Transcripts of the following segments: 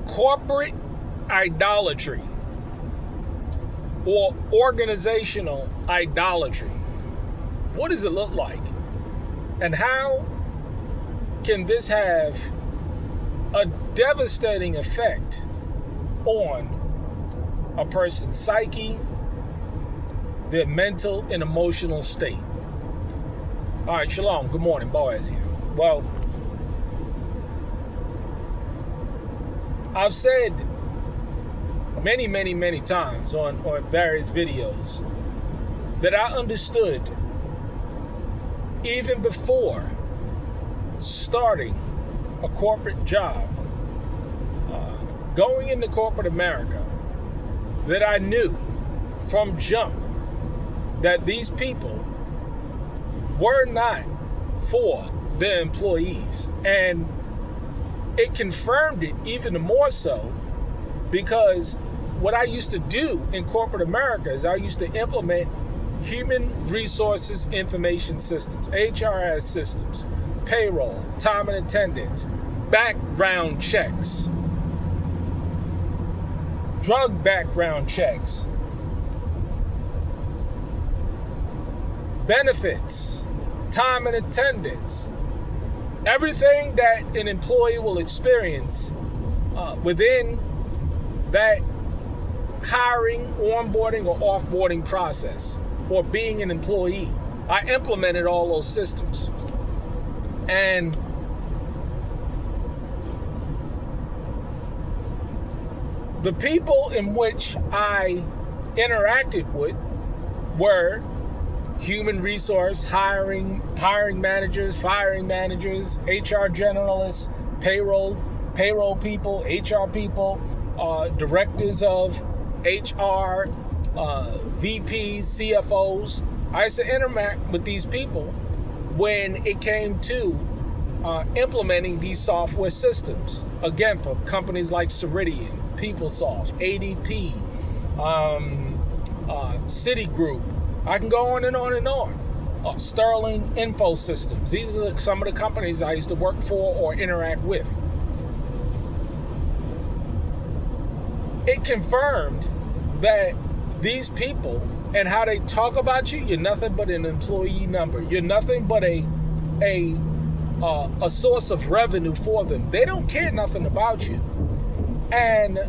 corporate idolatry or organizational idolatry. What does it look like? And how can this have a devastating effect on a person's psyche, their mental and emotional state? All right, Shalom. Good morning, Boaz here. Well, I've said many times on various videos that I understood even before starting a corporate job, going into corporate America, that I knew from jump that these people were not for their employees. And it confirmed it even more so because what I used to do in corporate America is I used to implement human resources information systems, HRS systems, payroll, time and attendance, background checks, drug background checks, benefits, time and attendance, everything that an employee will experience within that hiring, onboarding, or offboarding process, or being an employee. I implemented all those systems. And the people in which I interacted with were human resource, hiring managers, firing managers, HR generalists, payroll people, HR people, directors of HR, VPs, CFOs. I used to interact with these people when it came to implementing these software systems. Again, for companies like Ceridian, PeopleSoft, ADP, Citigroup. I can go on and on and on. Sterling Info Systems. These are some of the companies I used to work for or interact with. It confirmed that these people and how they talk about you, you're nothing but an employee number. You're nothing but a source of revenue for them. They don't care nothing about you. And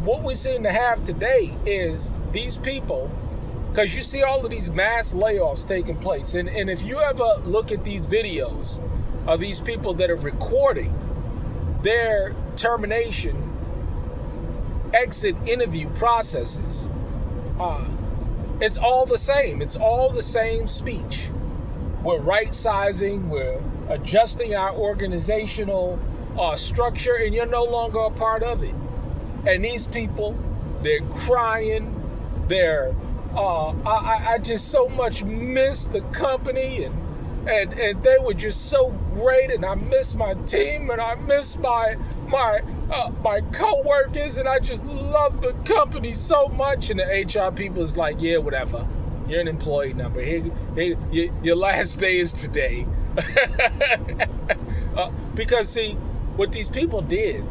what we seem to have today is these people, because you see all of these mass layoffs taking place. And if you ever look at these videos of these people that are recording their termination, exit interview processes, it's all the same. It's all the same speech. We're right-sizing, we're adjusting our organizational structure, and you're no longer a part of it. And these people, they're crying, they're I just so much miss the company, and they were just so great, and I miss my team, and I miss my co-workers, and I just love the company so much. And the HR people is like, yeah, whatever. You're an employee number. Your last day is today. Because see, what these people did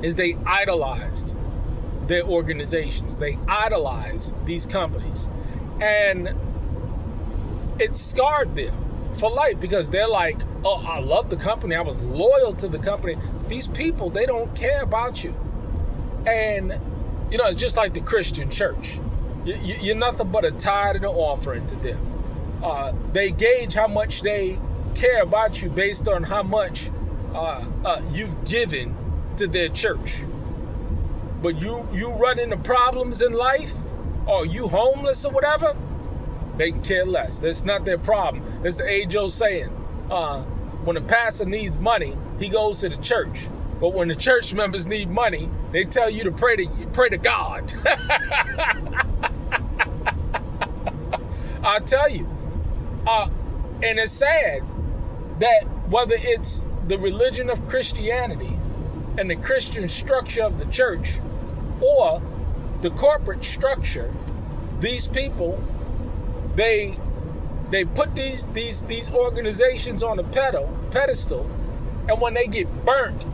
is they idolized their organizations. They idolize these companies, and it scarred them for life because they're like, oh, I love the company, I was loyal to the company. These people, they don't care about you. And it's just like the Christian church. You're nothing but a tithe and an offering to them. They gauge how much they care about you based on how much you've given to their church. But you run into problems in life, or you homeless or whatever, they can care less. That's not their problem. It's the age-old saying, when a pastor needs money, he goes to the church. But when the church members need money, they tell you to pray to God. I'll tell you. And it's sad that whether it's the religion of Christianity and the Christian structure of the church or the corporate structure, these people, they put these organizations on a pedestal, and when they get burnt,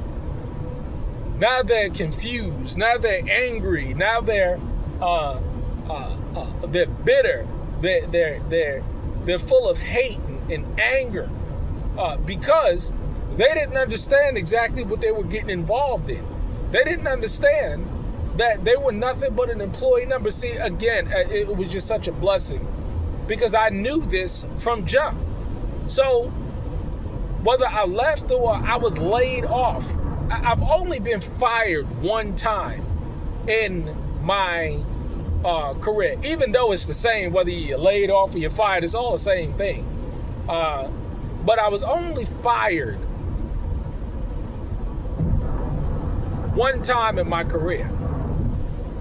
Now they're confused. Now they're angry. Now they're bitter. They're full of hate and anger because they didn't understand exactly what they were getting involved in. They didn't understand that they were nothing but an employee number. See, again, it was just such a blessing because I knew this from jump. So whether I left or I was laid off, I've only been fired one time in my career, even though it's the same, whether you're laid off or you're fired, it's all the same thing. But I was only fired one time in my career.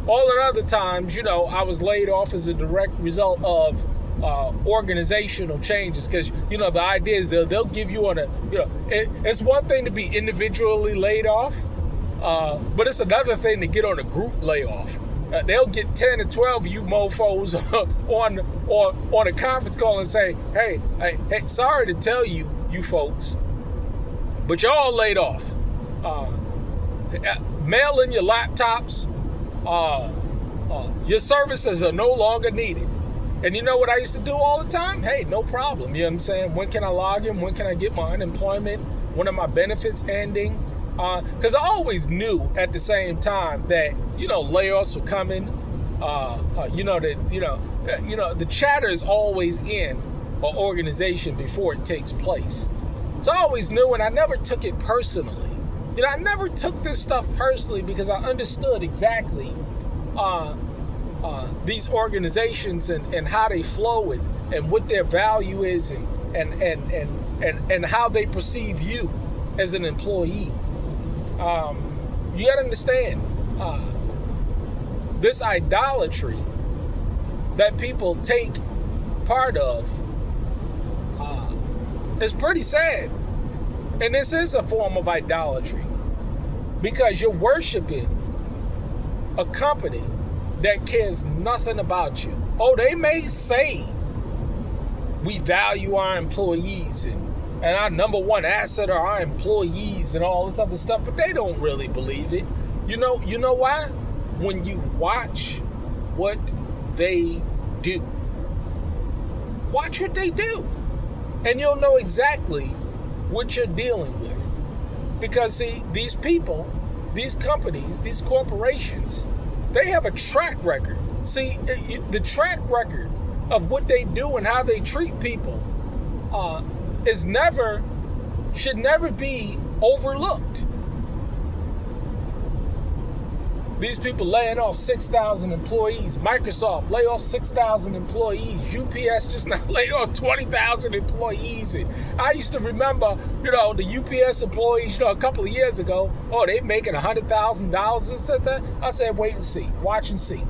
All the other times, I was laid off as a direct result of organizational changes, because the idea is they'll give you it's one thing to be individually laid off, but it's another thing to get on a group layoff. They'll get 10 or 12 of you mofos on a conference call and say, hey, sorry to tell you folks, but you're all laid off. Mail in your laptops. Your services are no longer needed. And you know what I used to do all the time? Hey, no problem. You know what I'm saying? When can I log in? When can I get my unemployment? When are my benefits ending? Because I always knew at the same time that, layoffs were coming. The chatter is always in an organization before it takes place. So I always knew, and I never took it personally. I never took this stuff personally because I understood exactly these organizations and how they flow and what their value is and how they perceive you as an employee. You got to understand this idolatry that people take part of is pretty sad. And this is a form of idolatry because you're worshiping a company that cares nothing about you. Oh, they may say we value our employees and our number one asset are our employees and all this other stuff, but they don't really believe it. You know why? When you watch what they do. Watch what they do. And you'll know exactly what you're dealing with. Because see, these people, these companies, these corporations, they have a track record. See, the track record of what they do and how they treat people should never be overlooked. These people laying off 6,000 employees. Microsoft lay off 6,000 employees. UPS just now laid off 20,000 employees. And I used to remember, the UPS employees, a couple of years ago, they making $100,000. I said, wait and see, watch and see.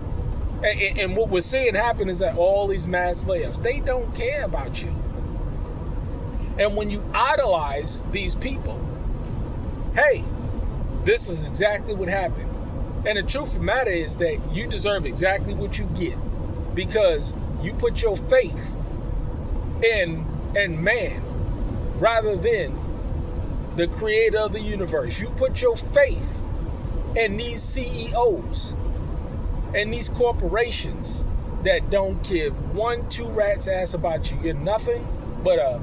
And what we're seeing happen is that all these mass layoffs, they don't care about you. And when you idolize these people, hey, this is exactly what happened. And the truth of the matter is that you deserve exactly what you get because you put your faith in man rather than the creator of the universe. You put your faith in these CEOs and these corporations that don't give two rats ass about you. You're nothing but a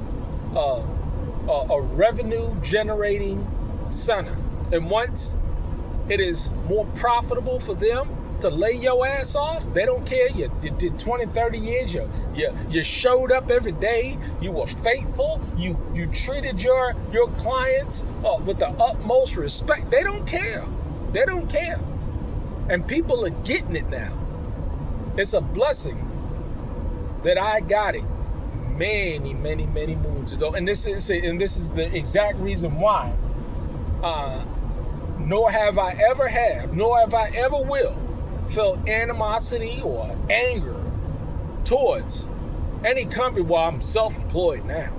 revenue generating center. And once it is more profitable for them to lay your ass off, they don't care. You did 20, 30 years. You showed up every day. You were faithful. You treated your clients with the utmost respect. They don't care. They don't care. And people are getting it now. It's a blessing that I got it many, many, many moons ago. And this is the exact reason why. Nor have I ever will felt animosity or anger towards any company while I'm self-employed now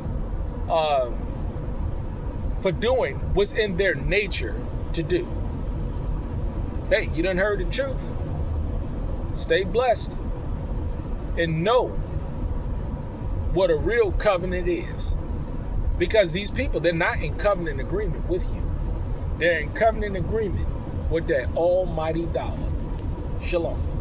for doing what's in their nature to do. Hey, you done heard the truth. Stay blessed and know what a real covenant is. Because these people, they're not in covenant agreement with you. They're in covenant agreement with that almighty dollar. Shalom.